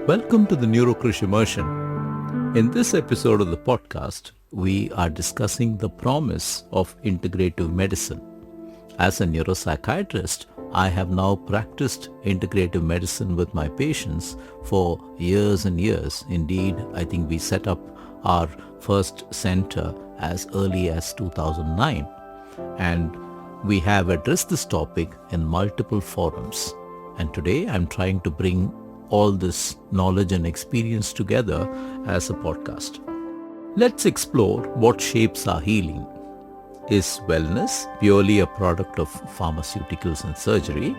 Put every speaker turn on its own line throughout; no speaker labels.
Welcome to the Neurokrish Immersion. In this episode of the podcast, we are discussing the promise of integrative medicine. As a neuropsychiatrist, I have now practiced integrative medicine with my patients for years and years. Indeed, I think we set up our first center as early as 2009. And we have addressed this topic in multiple forums. And today I'm trying to bring all this knowledge and experience together as a podcast. Let's explore what shapes our healing. Is wellness purely a product of pharmaceuticals and surgery,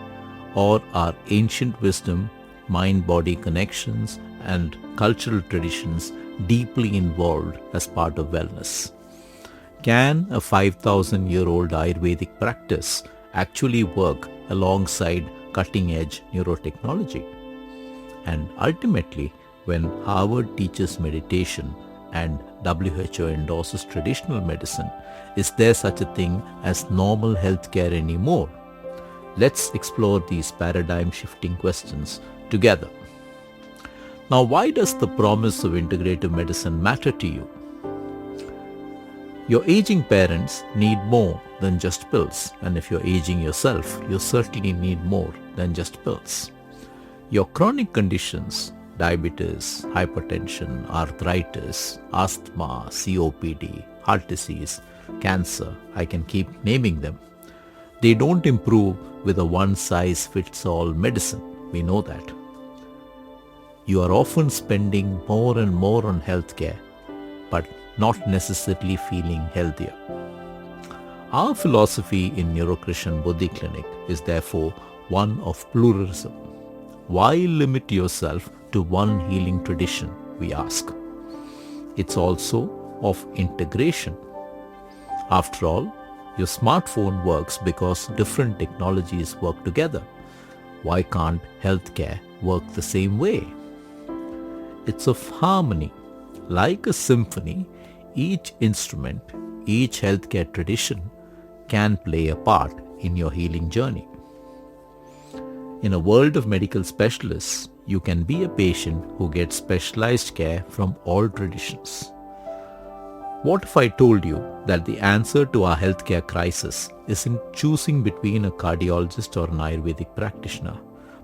or are ancient wisdom, mind-body connections, and cultural traditions deeply involved as part of wellness? Can a 5,000-year-old Ayurvedic practice actually work alongside cutting-edge neurotechnology? And ultimately, when Harvard teaches meditation and WHO endorses traditional medicine, is there such a thing as normal healthcare anymore? Let's explore these paradigm-shifting questions together. Now, why does the promise of integrative medicine matter to you? Your aging parents need more than just pills, and if you're aging yourself, you certainly need more than just pills. Your chronic conditions, diabetes, hypertension, arthritis, asthma, COPD, heart disease, cancer, I can keep naming them. They don't improve with a one-size-fits-all medicine. We know that. You are often spending more and more on healthcare, but not necessarily feeling healthier. Our philosophy in Neurokrish and Buddhi Clinic is therefore one of pluralism. Why limit yourself to one healing tradition, we ask. It's also of integration. After all, your smartphone works because different technologies work together. Why can't healthcare work the same way? It's of harmony. Like a symphony, each instrument, each healthcare tradition can play a part in your healing journey. In a world of medical specialists, you can be a patient who gets specialized care from all traditions. What if I told you that the answer to our healthcare crisis isn't choosing between a cardiologist or an Ayurvedic practitioner,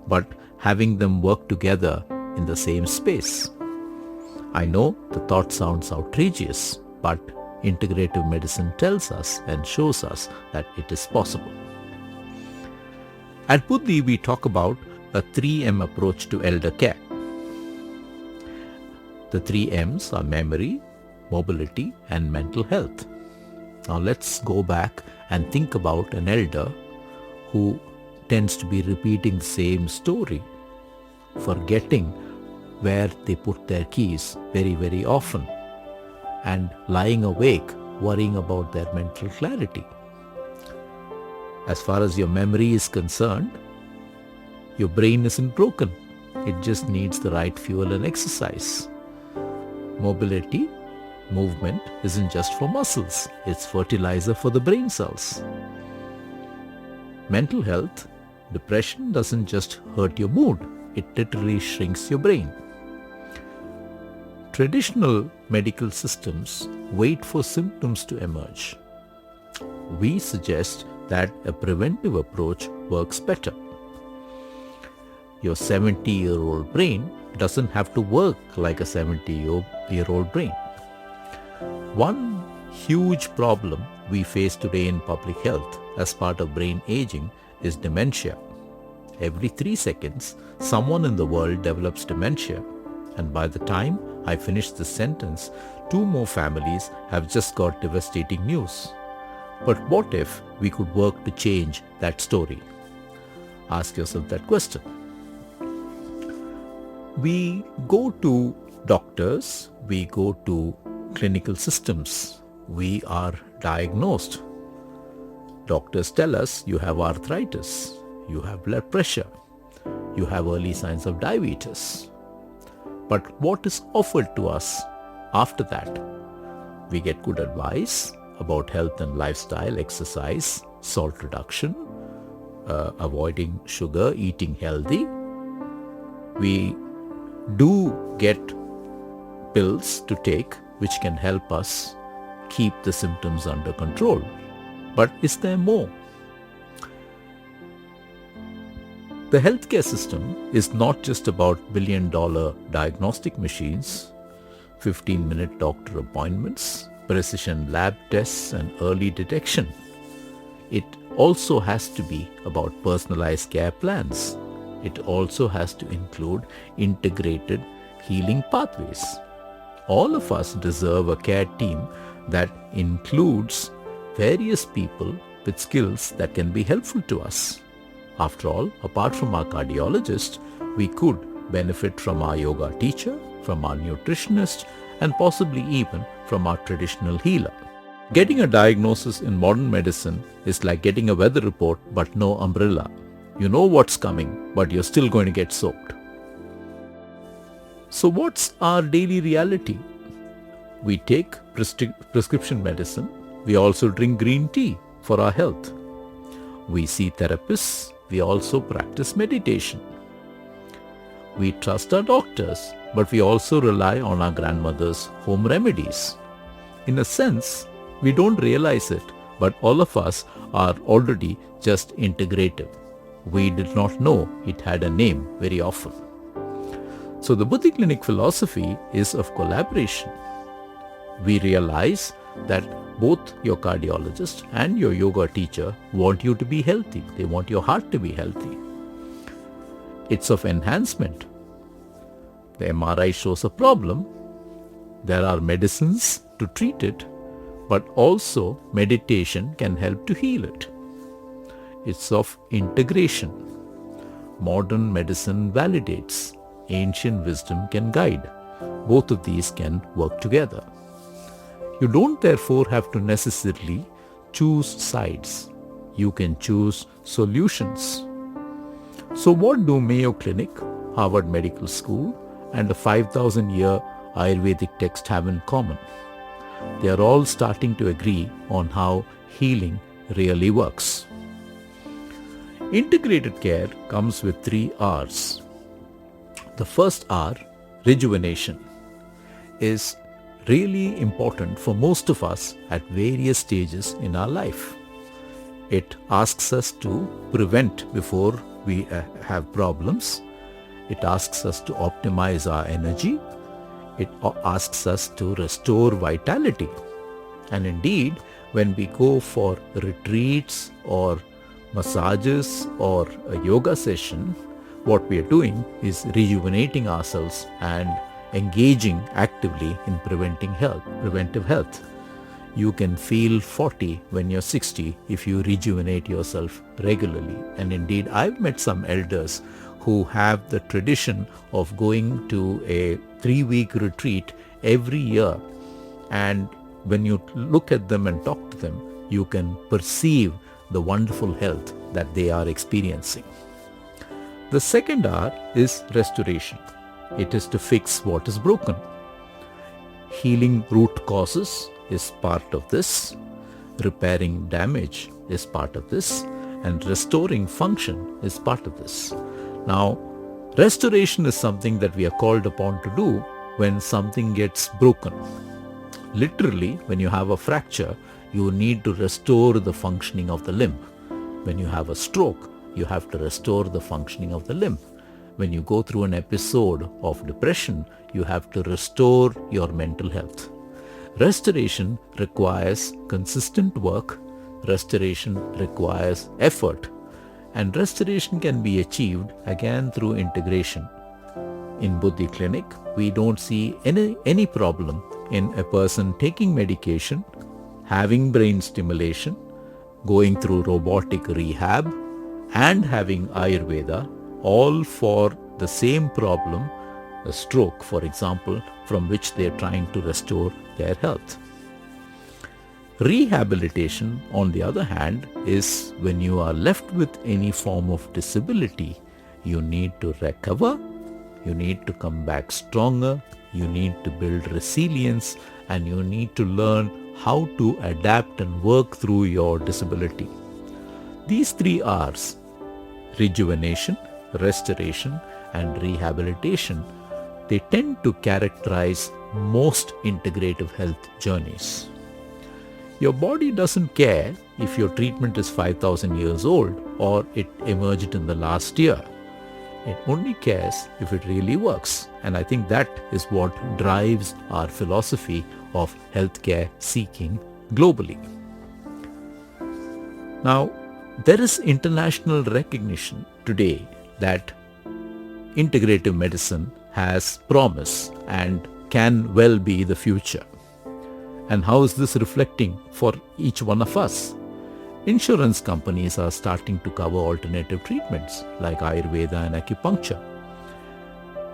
but having them work together in the same space? I know the thought sounds outrageous, but integrative medicine tells us and shows us that it is possible. At Buddhi, we talk about a 3M approach to elder care. The 3 M's are memory, mobility, and mental health. Now let's go back and think about an elder who tends to be repeating the same story, forgetting where they put their keys very, very often, and lying awake worrying about their mental clarity. As far as your memory is concerned, your brain isn't broken. It just needs the right fuel and exercise. Mobility, movement isn't just for muscles. It's fertilizer for the brain cells. Mental health, depression doesn't just hurt your mood. It literally shrinks your brain. Traditional medical systems wait for symptoms to emerge. We suggest that a preventive approach works better. Your 70-year-old brain doesn't have to work like a 70-year-old brain. One huge problem we face today in public health as part of brain aging is dementia. Every 3 seconds, someone in the world develops dementia. And by the time I finish this sentence, 2 more families have just got devastating news. But what if we could work to change that story? Ask yourself that question. We go to doctors, we go to clinical systems, we are diagnosed. Doctors tell us you have arthritis, you have blood pressure, you have early signs of diabetes. But what is offered to us after that? We get good advice about health and lifestyle, exercise, salt reduction, avoiding sugar, eating healthy. We do get pills to take which can help us keep the symptoms under control. But is there more? The healthcare system is not just about billion-dollar diagnostic machines, 15-minute doctor appointments, precision lab tests, and early detection. It also has to be about personalized care plans. It also has to include integrated healing pathways. All of us deserve a care team that includes various people with skills that can be helpful to us. After all, apart from our cardiologist, we could benefit from our yoga teacher, from our nutritionist, and possibly even from our traditional healer. Getting a diagnosis in modern medicine is like getting a weather report but no umbrella. You know what's coming, but you're still going to get soaked. So what's our daily reality? We take prescription medicine. We also drink green tea for our health. We see therapists. We also practice meditation. We trust our doctors, but we also rely on our grandmother's home remedies. In a sense, we don't realize it, but all of us are already just integrative. We did not know it had a name very often. So the Buddhi Clinic philosophy is of collaboration. We realize that both your cardiologist and your yoga teacher want you to be healthy. They want your heart to be healthy. It's of enhancement. The MRI shows a problem. There are medicines to treat it, but also meditation can help to heal it. It's of integration. Modern medicine validates. Ancient wisdom can guide. Both of these can work together. You don't therefore have to necessarily choose sides. You can choose solutions. So what do Mayo Clinic, Harvard Medical School, and the 5,000-year Ayurvedic text have in common? They are all starting to agree on how healing really works. Integrated care comes with 3 R's. The first R, rejuvenation, is really important for most of us at various stages in our life. It asks us to prevent before we have problems. It asks us to optimize our energy. It asks us to restore vitality. And indeed, when we go for retreats or massages or a yoga session, what we are doing is rejuvenating ourselves and engaging actively in preventive health. You can feel 40 when you're 60 if you rejuvenate yourself regularly. And indeed, I've met some elders who have the tradition of going to a 3-week retreat every year. And when you look at them and talk to them, you can perceive the wonderful health that they are experiencing. The second R is restoration. It is to fix what is broken. Healing root causes is part of this. Repairing damage is part of this. And restoring function is part of this. Now, restoration is something that we are called upon to do when something gets broken. Literally, when you have a fracture, you need to restore the functioning of the limb. When you have a stroke, you have to restore the functioning of the limb. When you go through an episode of depression, you have to restore your mental health. Restoration requires consistent work. Restoration requires effort. And restoration can be achieved again through integration. In Buddhi Clinic, we don't see any problem in a person taking medication, having brain stimulation, going through robotic rehab, and having Ayurveda, all for the same problem, a stroke, for example, from which they are trying to restore their health. Rehabilitation, on the other hand, is when you are left with any form of disability, you need to recover, you need to come back stronger, you need to build resilience, and you need to learn how to adapt and work through your disability. These 3 R's, rejuvenation, restoration, and rehabilitation, they tend to characterize most integrative health journeys. Your body doesn't care if your treatment is 5,000 years old or it emerged in the last year. It only cares if it really works. And I think that is what drives our philosophy of healthcare seeking globally. Now, there is international recognition today that integrative medicine has promise and can well be the future. And how is this reflecting for each one of us? Insurance companies are starting to cover alternative treatments like Ayurveda and acupuncture.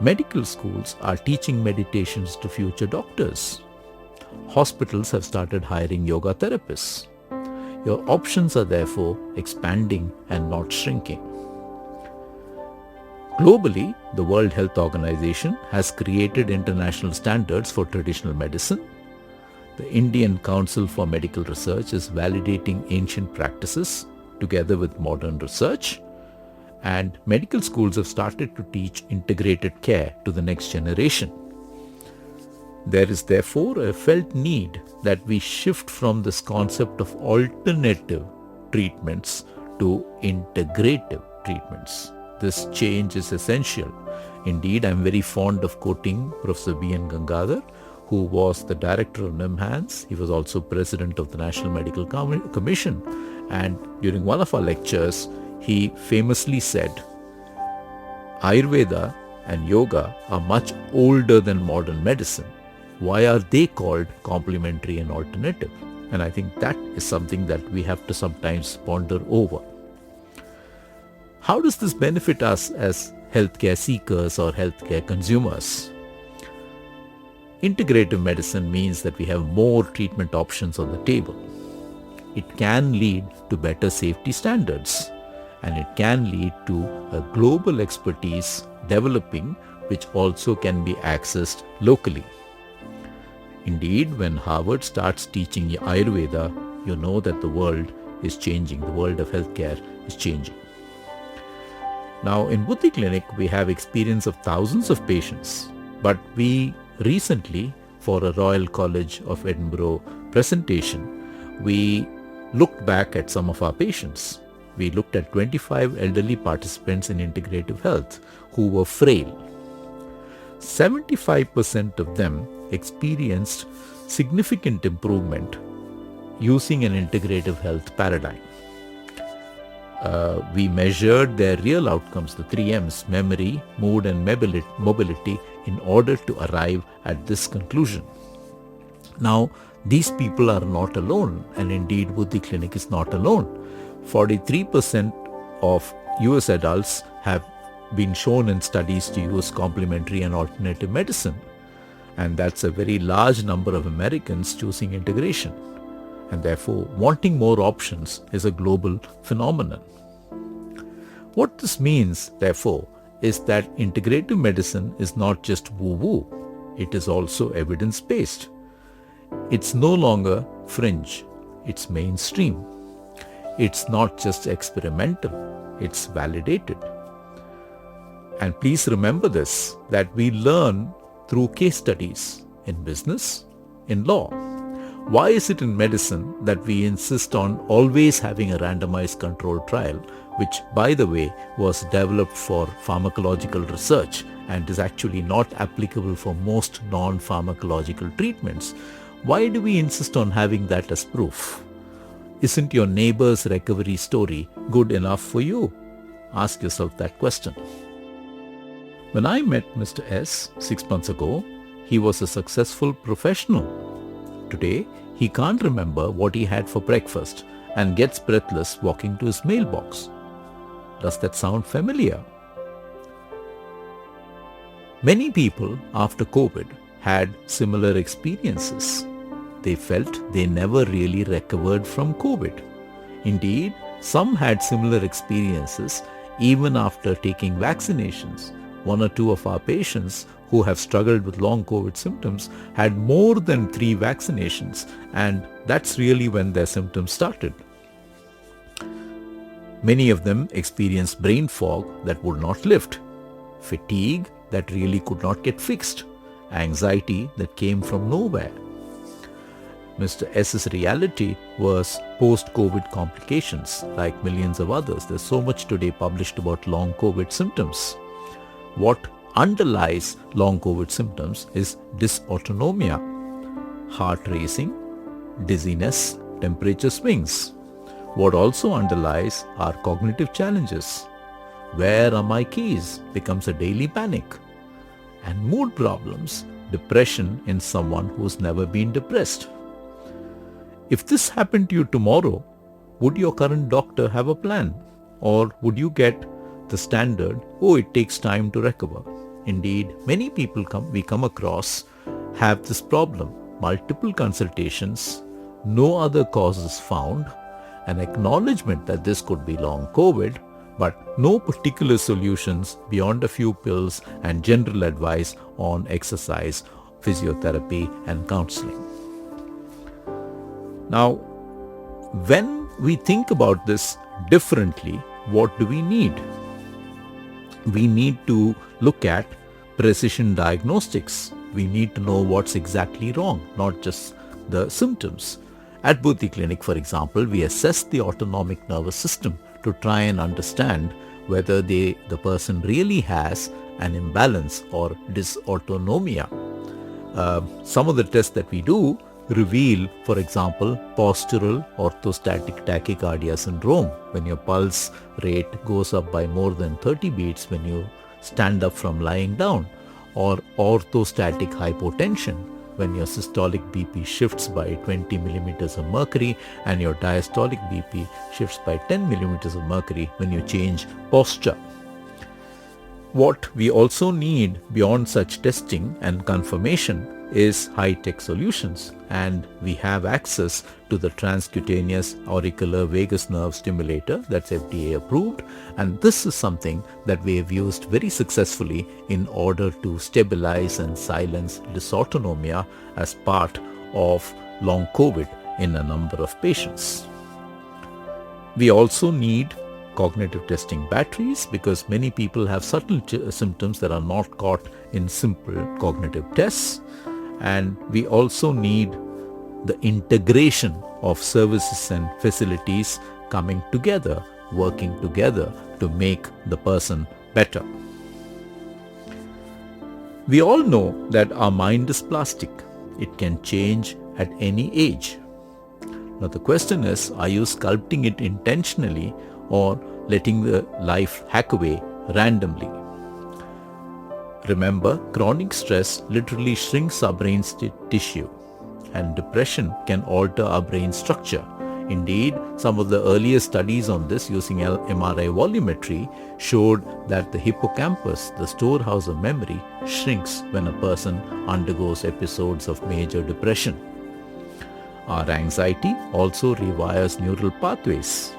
Medical schools are teaching meditations to future doctors. Hospitals have started hiring yoga therapists. Your options are therefore expanding and not shrinking. Globally, the World Health Organization has created international standards for traditional medicine. The Indian Council for Medical Research is validating ancient practices together with modern research, and medical schools have started to teach integrated care to the next generation. There is therefore a felt need that we shift from this concept of alternative treatments to integrative treatments. This change is essential. Indeed, I am very fond of quoting Professor B.N. Gangadhar, who was the director of NIMHANS. He was also president of the National Medical Commission. And during one of our lectures, he famously said, Ayurveda and yoga are much older than modern medicine. Why are they called complementary and alternative? And I think that is something that we have to sometimes ponder over. How does this benefit us as healthcare seekers or healthcare consumers? Integrative medicine means that we have more treatment options on the table. It can lead to better safety standards, and it can lead to a global expertise developing, which also can be accessed locally. Indeed, when Harvard starts teaching Ayurveda, you know that the world is changing. The world of healthcare is changing. Now, in Buddhi Clinic, we have experience of thousands of patients, but we recently, for a Royal College of Edinburgh presentation, we looked back at some of our patients. We looked at 25 elderly participants in integrative health who were frail. 75% of them experienced significant improvement using an integrative health paradigm. We measured their real outcomes, the 3 M's, memory, mood and mobility, in order to arrive at this conclusion. Now, these people are not alone, and indeed Buddhi Clinic is not alone. 43% of US adults have been shown in studies to use complementary and alternative medicine. And that's a very large number of Americans choosing integration. And therefore, wanting more options is a global phenomenon. What this means, therefore, is that integrative medicine is not just woo-woo. It is also evidence-based. It's no longer fringe. It's mainstream. It's not just experimental. It's validated. And please remember this, that we learn through case studies in business, in law. Why is it in medicine that we insist on always having a randomized controlled trial, which, by the way, was developed for pharmacological research and is actually not applicable for most non-pharmacological treatments? Why do we insist on having that as proof? Isn't your neighbor's recovery story good enough for you? Ask yourself that question. When I met Mr. S 6 months ago, he was a successful professional. Today, he can't remember what he had for breakfast and gets breathless walking to his mailbox. Does that sound familiar? Many people after COVID had similar experiences. They felt they never really recovered from COVID. Indeed, some had similar experiences even after taking vaccinations. 1 or 2 of our patients who have struggled with long COVID symptoms had more than 3 vaccinations, and that's really when their symptoms started. Many of them experienced brain fog that would not lift, fatigue that really could not get fixed, anxiety that came from nowhere. Mr. S's reality was post-COVID complications, like millions of others. There's so much today published about long COVID symptoms. What underlies long COVID symptoms is dysautonomia, heart racing, dizziness, temperature swings. What also underlies are cognitive challenges. Where are my keys? Becomes a daily panic. And mood problems, depression in someone who's never been depressed. If this happened to you tomorrow, would your current doctor have a plan? Or would you get the standard, oh, it takes time to recover? Indeed, many people we come across have this problem. Multiple consultations, no other causes found, an acknowledgement that this could be long COVID, but no particular solutions beyond a few pills and general advice on exercise, physiotherapy and counseling. Now, when we think about this differently, what do we need? We need to look at precision diagnostics. We need to know what's exactly wrong, not just the symptoms. At Buddhi Clinic, for example, we assess the autonomic nervous system to try and understand whether the person really has an imbalance or dysautonomia. Some of the tests that we do reveal, for example, postural orthostatic tachycardia syndrome, when your pulse rate goes up by more than 30 beats when you stand up from lying down, or orthostatic hypotension, when your systolic BP shifts by 20 millimeters of mercury and your diastolic BP shifts by 10 millimeters of mercury when you change posture. What we also need beyond such testing and confirmation is high-tech solutions, and we have access to the transcutaneous auricular vagus nerve stimulator that's FDA approved, and this is something that we have used very successfully in order to stabilize and silence dysautonomia as part of long COVID in a number of patients. We also need cognitive testing batteries because many people have subtle symptoms that are not caught in simple cognitive tests. And we also need the integration of services and facilities coming together, working together to make the person better. We all know that our mind is plastic. It can change at any age. Now the question is, are you sculpting it intentionally or letting the life hack away randomly? Remember, chronic stress literally shrinks our brain's tissue, and depression can alter our brain structure. Indeed, some of the earliest studies on this using MRI volumetry showed that the hippocampus, the storehouse of memory, shrinks when a person undergoes episodes of major depression. Our anxiety also rewires neural pathways.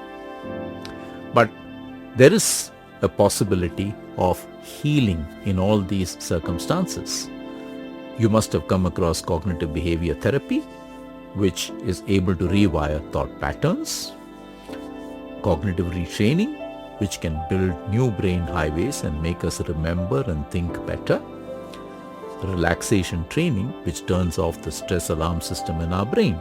But there is a possibility of healing in all these circumstances. You must have come across cognitive behavior therapy, which is able to rewire thought patterns, cognitive retraining, which can build new brain highways and make us remember and think better, relaxation training, which turns off the stress alarm system in our brain.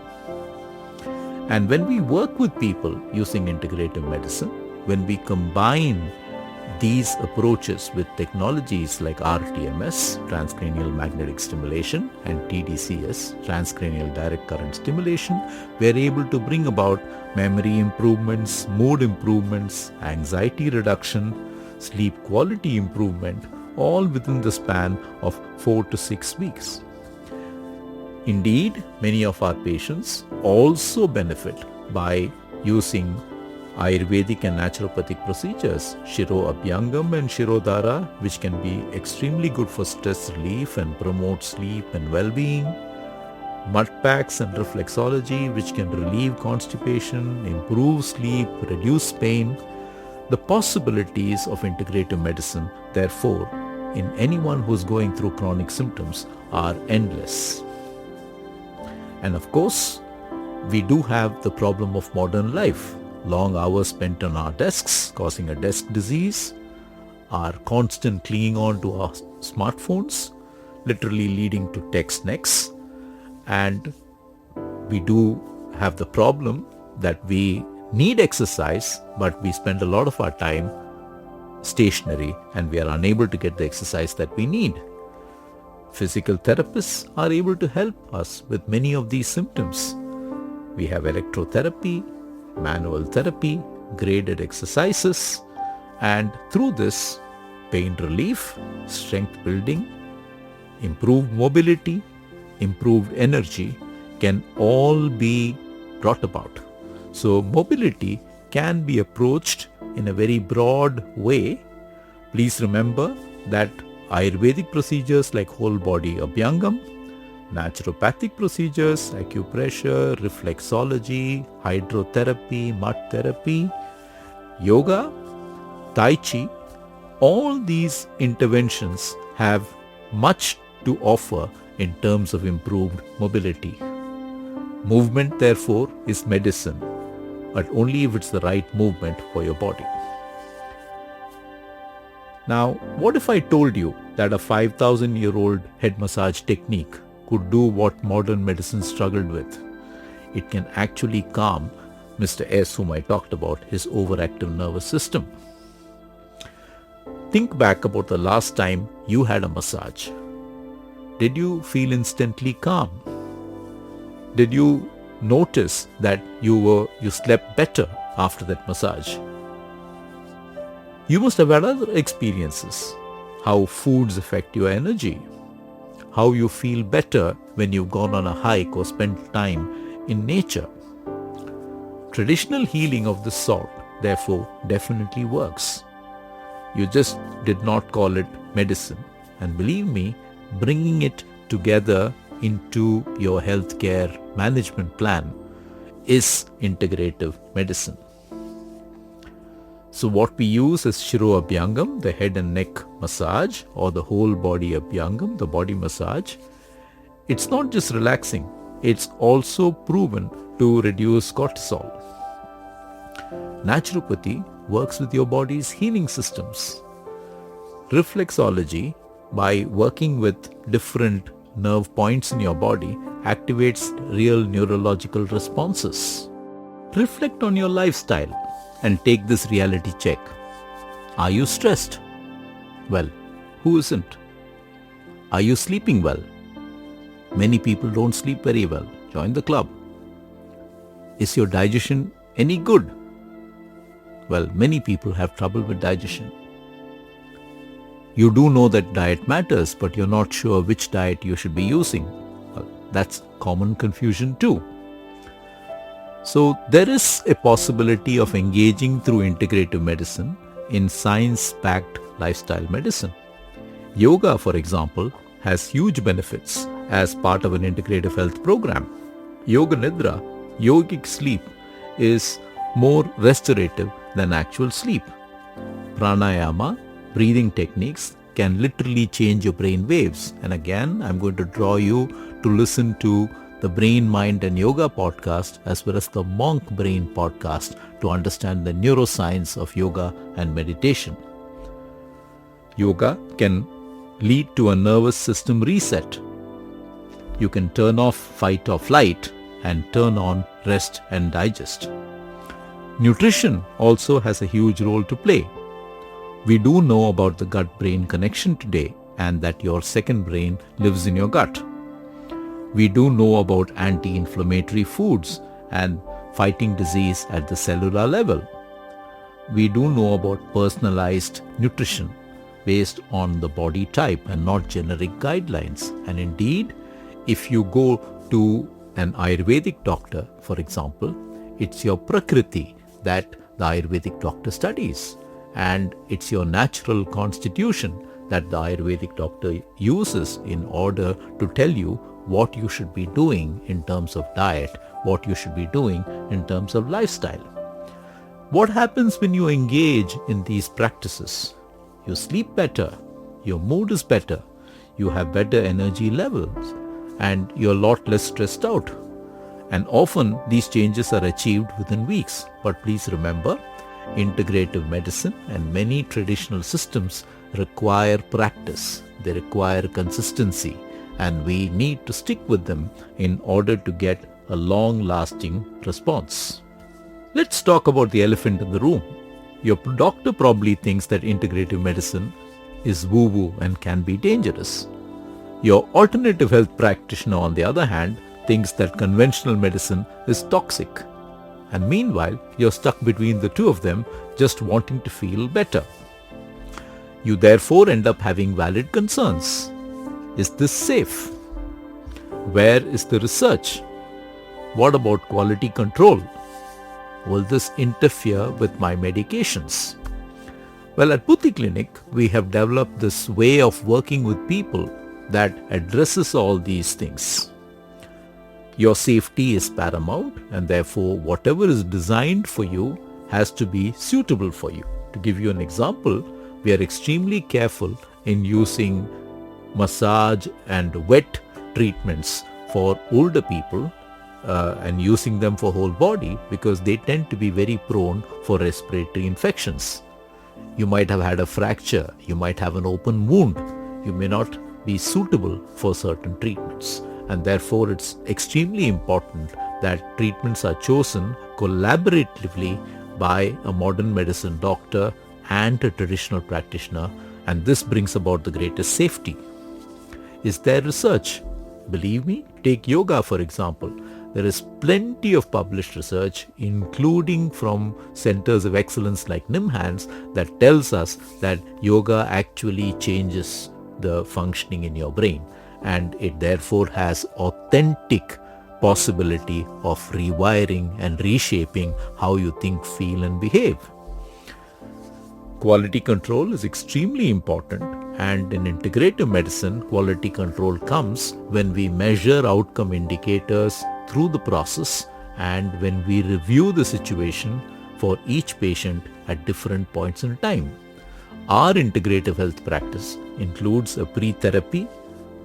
And when we work with people using integrative medicine, when we combine these approaches with technologies like RTMS, transcranial magnetic stimulation, and TDCS, transcranial direct current stimulation, we are able to bring about memory improvements, mood improvements, anxiety reduction, sleep quality improvement, all within the span of 4 to 6 weeks. Indeed, many of our patients also benefit by using Ayurvedic and naturopathic procedures, Shiro Abhyangam and Shirodhara, which can be extremely good for stress relief and promote sleep and well-being, mud packs and reflexology, which can relieve constipation, improve sleep, reduce pain. The possibilities of integrative medicine, therefore, in anyone who's going through chronic symptoms are endless. And of course, we do have the problem of modern life. Long hours spent on our desks causing a desk disease, our constant clinging on to our smartphones, literally leading to text necks. And we do have the problem that we need exercise, but we spend a lot of our time stationary and we are unable to get the exercise that we need. Physical therapists are able to help us with many of these symptoms. We have electrotherapy, manual therapy, graded exercises, and through this, pain relief, strength building, improved mobility, improved energy can all be brought about. So mobility can be approached in a very broad way. Please remember that Ayurvedic procedures like whole body Abhyangam, naturopathic procedures, acupressure, reflexology, hydrotherapy, mud therapy, yoga, tai chi, all these interventions have much to offer in terms of improved mobility. Movement, therefore, is medicine, but only if it's the right movement for your body. Now, what if I told you that a 5,000-year-old head massage technique could do what modern medicine struggled with? It can actually calm Mr. S, whom I talked about, his overactive nervous system. Think back about the last time you had a massage. Did you feel instantly calm? Did you notice that you slept better after that massage? You must have had other experiences. How foods affect your energy. How you feel better when you've gone on a hike or spent time in nature. Traditional healing of this sort, therefore, definitely works. You just did not call it medicine. And believe me, bringing it together into your healthcare management plan is integrative medicine. So what we use is Shiro Abhyangam, the head and neck massage, or the whole body Abhyangam, the body massage. It's not just relaxing, it's also proven to reduce cortisol. Naturopathy works with your body's healing systems. Reflexology, by working with different nerve points in your body, activates real neurological responses. Reflect on your lifestyle and take this reality check. Are you stressed? Well, who isn't? Are you sleeping well? Many people don't sleep very well. Join the club. Is your digestion any good? Well, many people have trouble with digestion. You do know that diet matters, but you're not sure which diet you should be using. Well, that's common confusion too. So there is a possibility of engaging through integrative medicine in science-backed lifestyle medicine. Yoga, for example, has huge benefits as part of an integrative health program. Yoga Nidra, yogic sleep, is more restorative than actual sleep. Pranayama, breathing techniques, can literally change your brain waves. And again, I'm going to draw you to listen to the Brain, Mind and Yoga podcast as well as the Monk Brain podcast to understand the neuroscience of yoga and meditation. Yoga can lead to a nervous system reset. You can turn off fight or flight and turn on rest and digest. Nutrition also has a huge role to play. We do know about the gut-brain connection today and that your second brain lives in your gut. We do know about anti-inflammatory foods and fighting disease at the cellular level. We do know about personalized nutrition based on the body type and not generic guidelines. And indeed, if you go to an Ayurvedic doctor, for example, it's your Prakriti that the Ayurvedic doctor studies. And it's your natural constitution that the Ayurvedic doctor uses in order to tell you what you should be doing in terms of diet, what you should be doing in terms of lifestyle. What happens when you engage in these practices? You sleep better, your mood is better, you have better energy levels, and you're a lot less stressed out. And often these changes are achieved within weeks. But please remember, integrative medicine and many traditional systems require practice, they require consistency, and we need to stick with them in order to get a long-lasting response. Let's talk about the elephant in the room. Your doctor probably thinks that integrative medicine is woo-woo and can be dangerous. Your alternative health practitioner, on the other hand, thinks that conventional medicine is toxic. And meanwhile, you're stuck between the two of them, just wanting to feel better. You therefore end up having valid concerns. Is this safe? Where is the research? What about quality control? Will this interfere with my medications? Well, at Buddhi Clinic, we have developed this way of working with people that addresses all these things. Your safety is paramount, and therefore whatever is designed for you has to be suitable for you. To give you an example, we are extremely careful in using massage and wet treatments for older people and using them for whole body because they tend to be very prone for respiratory infections. You might have had a fracture, you might have an open wound, you may not be suitable for certain treatments, and therefore it's extremely important that treatments are chosen collaboratively by a modern medicine doctor and a traditional practitioner, and this brings about the greatest safety. Is there research? Believe me, take yoga for example. There is plenty of published research, including from centers of excellence like NIMHANS, that tells us that yoga actually changes the functioning in your brain, and it therefore has authentic possibility of rewiring and reshaping how you think, feel and behave. Quality control is extremely important, and in integrative medicine, quality control comes when we measure outcome indicators through the process and when we review the situation for each patient at different points in time. Our integrative health practice includes a pre-therapy,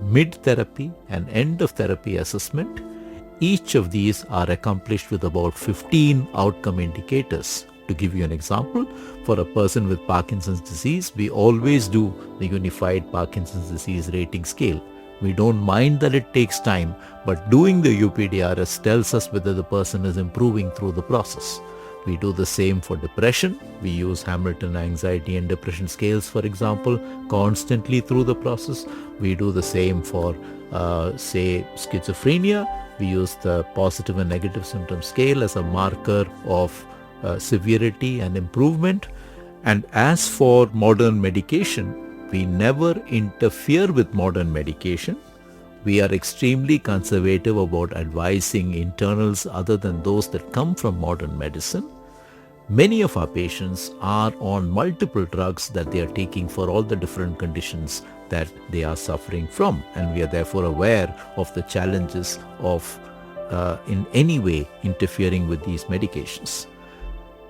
mid-therapy and end-of-therapy assessment. Each of these are accomplished with about 15 outcome indicators. To give you an example, for a person with Parkinson's disease, we always do the Unified Parkinson's Disease Rating Scale. We don't mind that it takes time, but doing the UPDRS tells us whether the person is improving through the process. We do the same for depression. We use Hamilton Anxiety and Depression Scales, for example, constantly through the process. We do the same for, say, schizophrenia. We use the Positive and Negative Symptom Scale as a marker of severity and improvement. And as for modern medication, we never interfere with modern medication. We are extremely conservative about advising internals other than those that come from modern medicine. Many of our patients are on multiple drugs that they are taking for all the different conditions that they are suffering from, and we are therefore aware of the challenges of in any way interfering with these medications.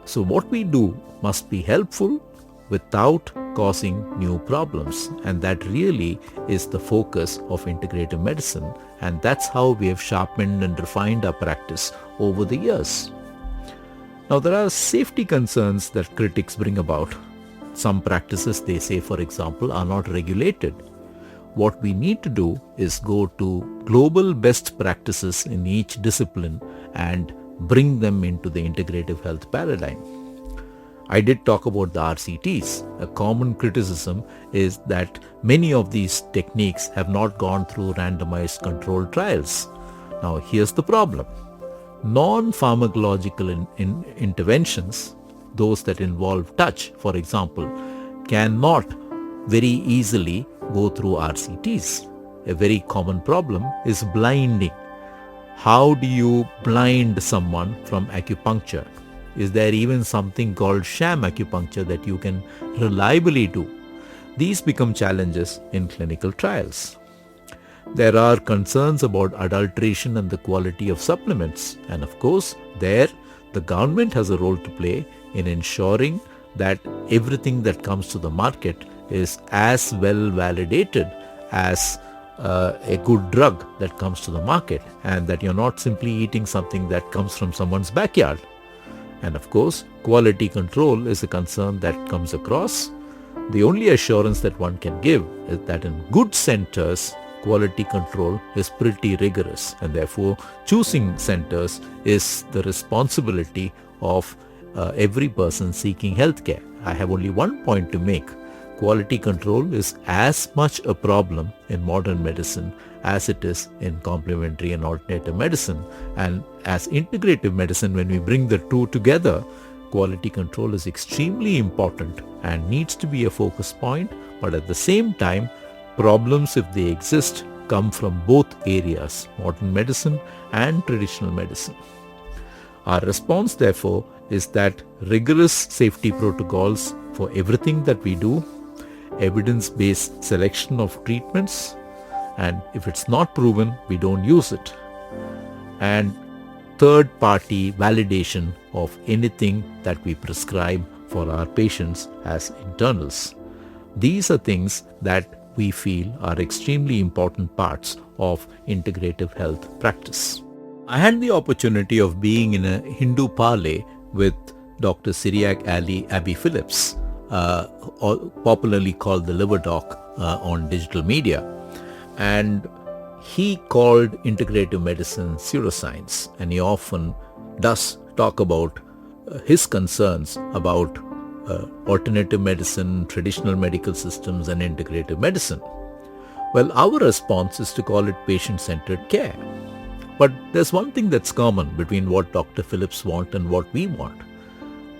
So what we do must be helpful without causing new problems, and that really is the focus of integrative medicine, and that's how we have sharpened and refined our practice over the years. Now there are safety concerns that critics bring about. Some practices, they say, for example, are not regulated. What we need to do is go to global best practices in each discipline and bring them into the integrative health paradigm. I did talk about the RCTs. A common criticism is that many of these techniques have not gone through randomized controlled trials. Now here's the problem. Non-pharmacological interventions, those that involve touch, for example, cannot very easily go through RCTs. A very common problem is blinding. How do you blind someone from acupuncture? Is there even something called sham acupuncture that you can reliably do? These become challenges in clinical trials. There are concerns about adulteration and the quality of supplements, and of course there the government has a role to play in ensuring that everything that comes to the market is as well validated as a good drug that comes to the market, and that you're not simply eating something that comes from someone's backyard. And of course, quality control is a concern that comes across. The only assurance that one can give is that in good centers, quality control is pretty rigorous, and therefore choosing centers is the responsibility of every person seeking healthcare. I have only one point to make. Quality control is as much a problem in modern medicine as it is in complementary and alternative medicine. And as integrative medicine, when we bring the two together, quality control is extremely important and needs to be a focus point, but at the same time, problems, if they exist, come from both areas, modern medicine and traditional medicine. Our response, therefore, is that rigorous safety protocols for everything that we do, evidence-based selection of treatments, and if it's not proven, we don't use it, and third-party validation of anything that we prescribe for our patients as internals. These are things that we feel are extremely important parts of integrative health practice. I had the opportunity of being in a Hindu parley with Dr. Cyriac Ali Abbey Phillips, popularly called the liver doc on digital media. And he called integrative medicine pseudoscience, and he often does talk about his concerns about alternative medicine, traditional medical systems, and integrative medicine. Well, our response is to call it patient-centered care. But there's one thing that's common between what Dr. Phillips wants and what we want.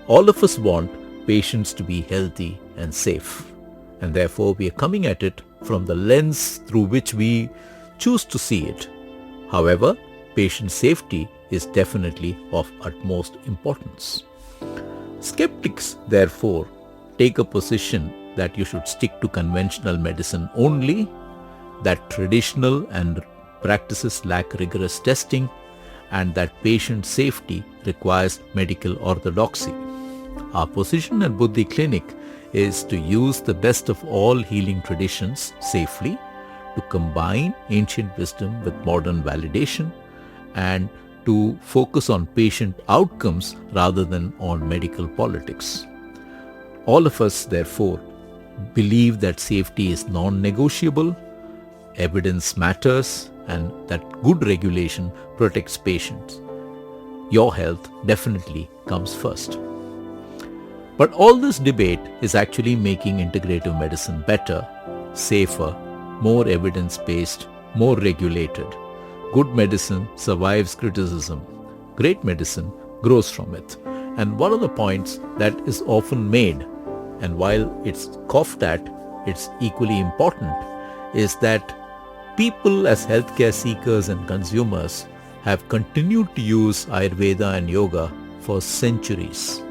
All of us want patients to be healthy and safe, and therefore we are coming at it from the lens through which we choose to see it. However, patient safety is definitely of utmost importance. Skeptics, therefore, take a position that you should stick to conventional medicine only, that traditional and practices lack rigorous testing, and that patient safety requires medical orthodoxy. Our position at Buddhi Clinic is to use the best of all healing traditions safely, to combine ancient wisdom with modern validation, and to focus on patient outcomes rather than on medical politics. All of us, therefore, believe that safety is non-negotiable, evidence matters, and that good regulation protects patients. Your health definitely comes first. But all this debate is actually making integrative medicine better, safer, more evidence-based, more regulated. Good medicine survives criticism. Great medicine grows from it. And one of the points that is often made, and while it's scoffed at, it's equally important, is that people as healthcare seekers and consumers have continued to use Ayurveda and yoga for centuries.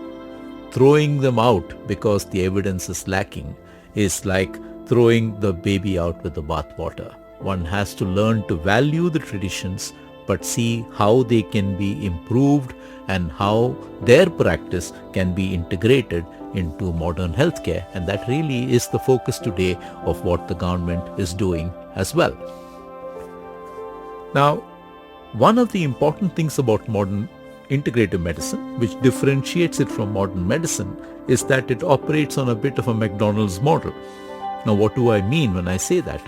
Throwing them out because the evidence is lacking is like throwing the baby out with the bathwater. One has to learn to value the traditions, but see how they can be improved and how their practice can be integrated into modern healthcare. And that really is the focus today of what the government is doing as well. Now, one of the important things about modern integrative medicine, which differentiates it from modern medicine, is that it operates on a bit of a McDonald's model. Now, what do I mean when I say that?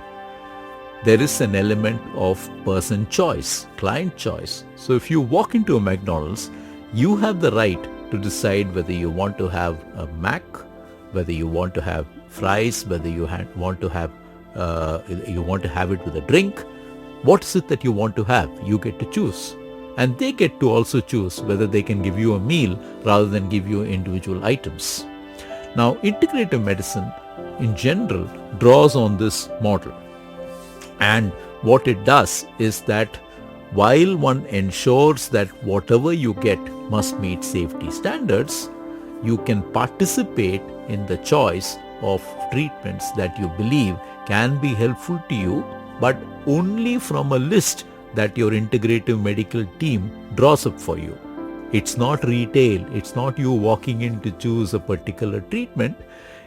There is an element of person choice, client choice. So if you walk into a McDonald's, you have the right to decide whether you want to have a Mac, whether you want to have fries, whether you want to have it with a drink. What is it that you want to have? You get to choose. And they get to also choose whether they can give you a meal rather than give you individual items. Now, integrative medicine in general draws on this model. And what it does is that while one ensures that whatever you get must meet safety standards, you can participate in the choice of treatments that you believe can be helpful to you, but only from a list that your integrative medical team draws up for you. It's not retail. It's not you walking in to choose a particular treatment.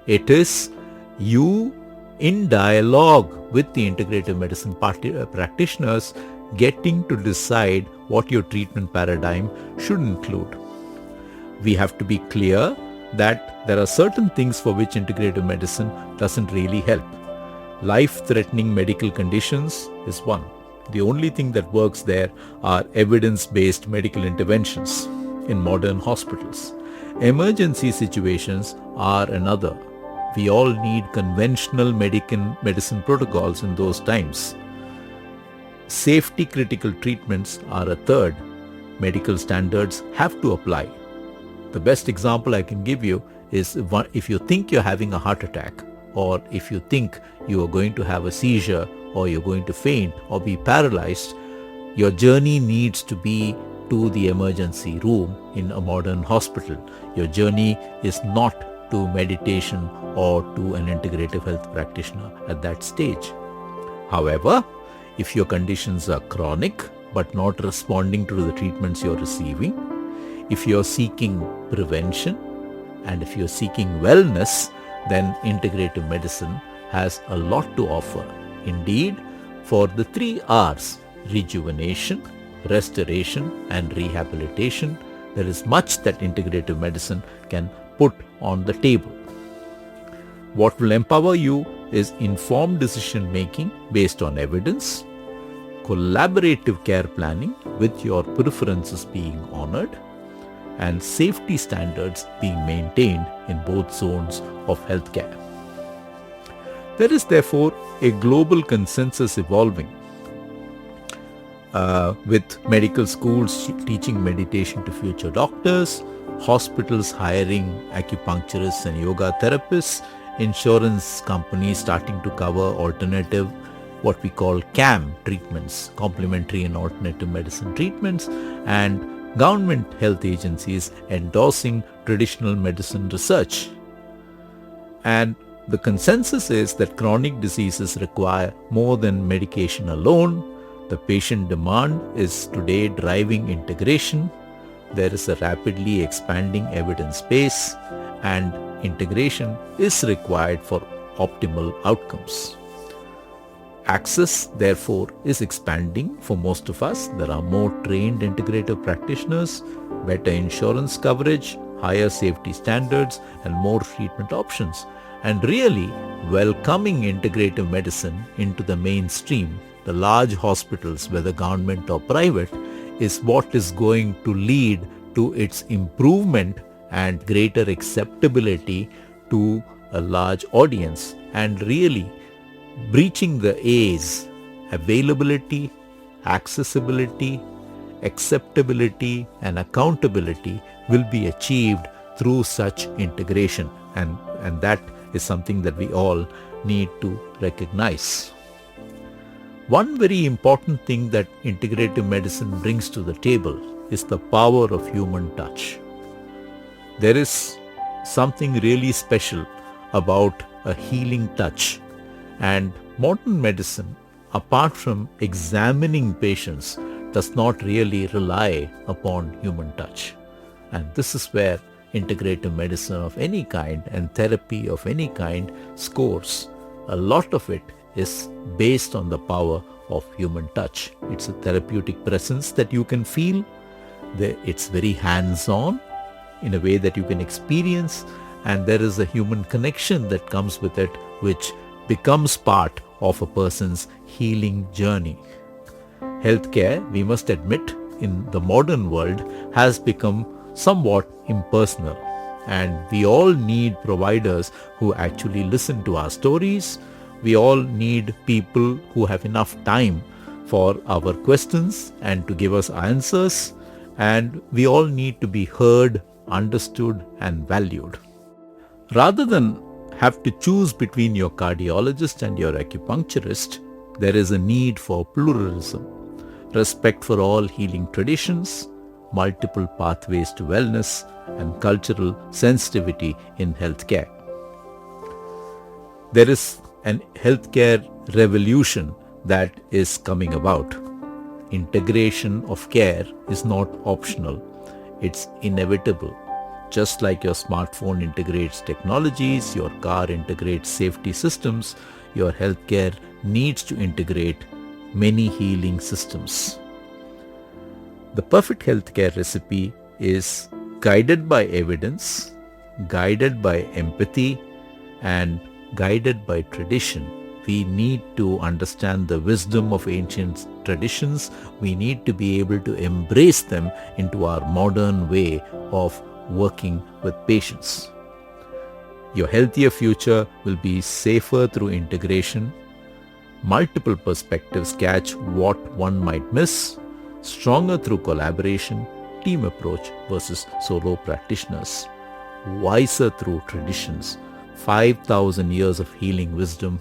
It is you in dialogue with the integrative medicine practitioners getting to decide what your treatment paradigm should include. We have to be clear that there are certain things for which integrative medicine doesn't really help. Life-threatening medical conditions is one. The only thing that works there are evidence-based medical interventions in modern hospitals. Emergency situations are another. We all need conventional medicine protocols in those times. Safety critical treatments are a third. Medical standards have to apply. The best example I can give you is if you think you're having a heart attack, or if you think you are going to have a seizure, or you're going to faint or be paralyzed, your journey needs to be to the emergency room in a modern hospital. Your journey is not to meditation or to an integrative health practitioner at that stage. However, if your conditions are chronic but not responding to the treatments you're receiving, if you're seeking prevention and if you're seeking wellness, then integrative medicine has a lot to offer. Indeed, for the 3 R's, rejuvenation, restoration and rehabilitation, there is much that integrative medicine can put on the table. What will empower you is informed decision making based on evidence, collaborative care planning with your preferences being honored, and safety standards being maintained in both zones of healthcare. There is therefore a global consensus evolving with medical schools teaching meditation to future doctors, hospitals hiring acupuncturists and yoga therapists, insurance companies starting to cover alternative, what we call CAM treatments, complementary and alternative medicine treatments, and government health agencies endorsing traditional medicine research. And the consensus is that chronic diseases require more than medication alone. The patient demand is today driving integration. There is a rapidly expanding evidence base, and integration is required for optimal outcomes. Access, therefore, is expanding for most of us. There are more trained integrative practitioners, better insurance coverage, higher safety standards, and more treatment options. And really, welcoming integrative medicine into the mainstream, the large hospitals, whether government or private, is what is going to lead to its improvement and greater acceptability to a large audience, and really breaching the A's: availability, accessibility, acceptability, and accountability will be achieved through such integration, and that is something that we all need to recognize. One very important thing that integrative medicine brings to the table is the power of human touch. There is something really special about a healing touch, and modern medicine, apart from examining patients, does not really rely upon human touch. And this is where integrative medicine of any kind and therapy of any kind scores. A lot of it is based on the power of human touch. It's a therapeutic presence that you can feel. It's very hands-on in a way that you can experience, and there is a human connection that comes with it, which becomes part of a person's healing journey. Healthcare, we must admit, in the modern world has become somewhat impersonal, and we all need providers who actually listen to our stories. We all need people who have enough time for our questions and to give us answers, and we all need to be heard, understood, and valued. Rather than have to choose between your cardiologist and your acupuncturist, there is a need for pluralism, respect for all healing traditions, multiple pathways to wellness, and cultural sensitivity in healthcare. There is an healthcare revolution that is coming about. Integration of care is not optional, it's inevitable. Just like your smartphone integrates technologies, your car integrates safety systems, your healthcare needs to integrate many healing systems. The perfect healthcare recipe is guided by evidence, guided by empathy and guided by tradition. We need to understand the wisdom of ancient traditions. We need to be able to embrace them into our modern way of working with patients. Your healthier future will be safer through integration. Multiple perspectives catch what one might miss. Stronger through collaboration, team approach versus solo practitioners. Wiser through traditions. 5,000 years of healing wisdom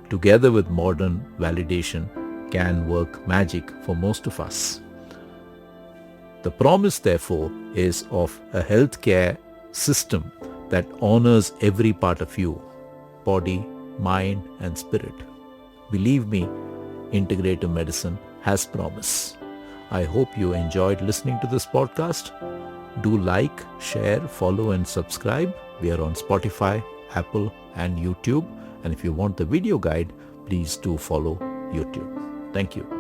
together with modern validation can work magic for most of us. The promise, therefore, is of a healthcare system that honors every part of you, body, mind, and spirit. Believe me, integrative medicine has promise. I hope you enjoyed listening to this podcast. Do like, share, follow, and subscribe. We are on Spotify, Apple, and YouTube. And if you want the video guide, please do follow YouTube. Thank you.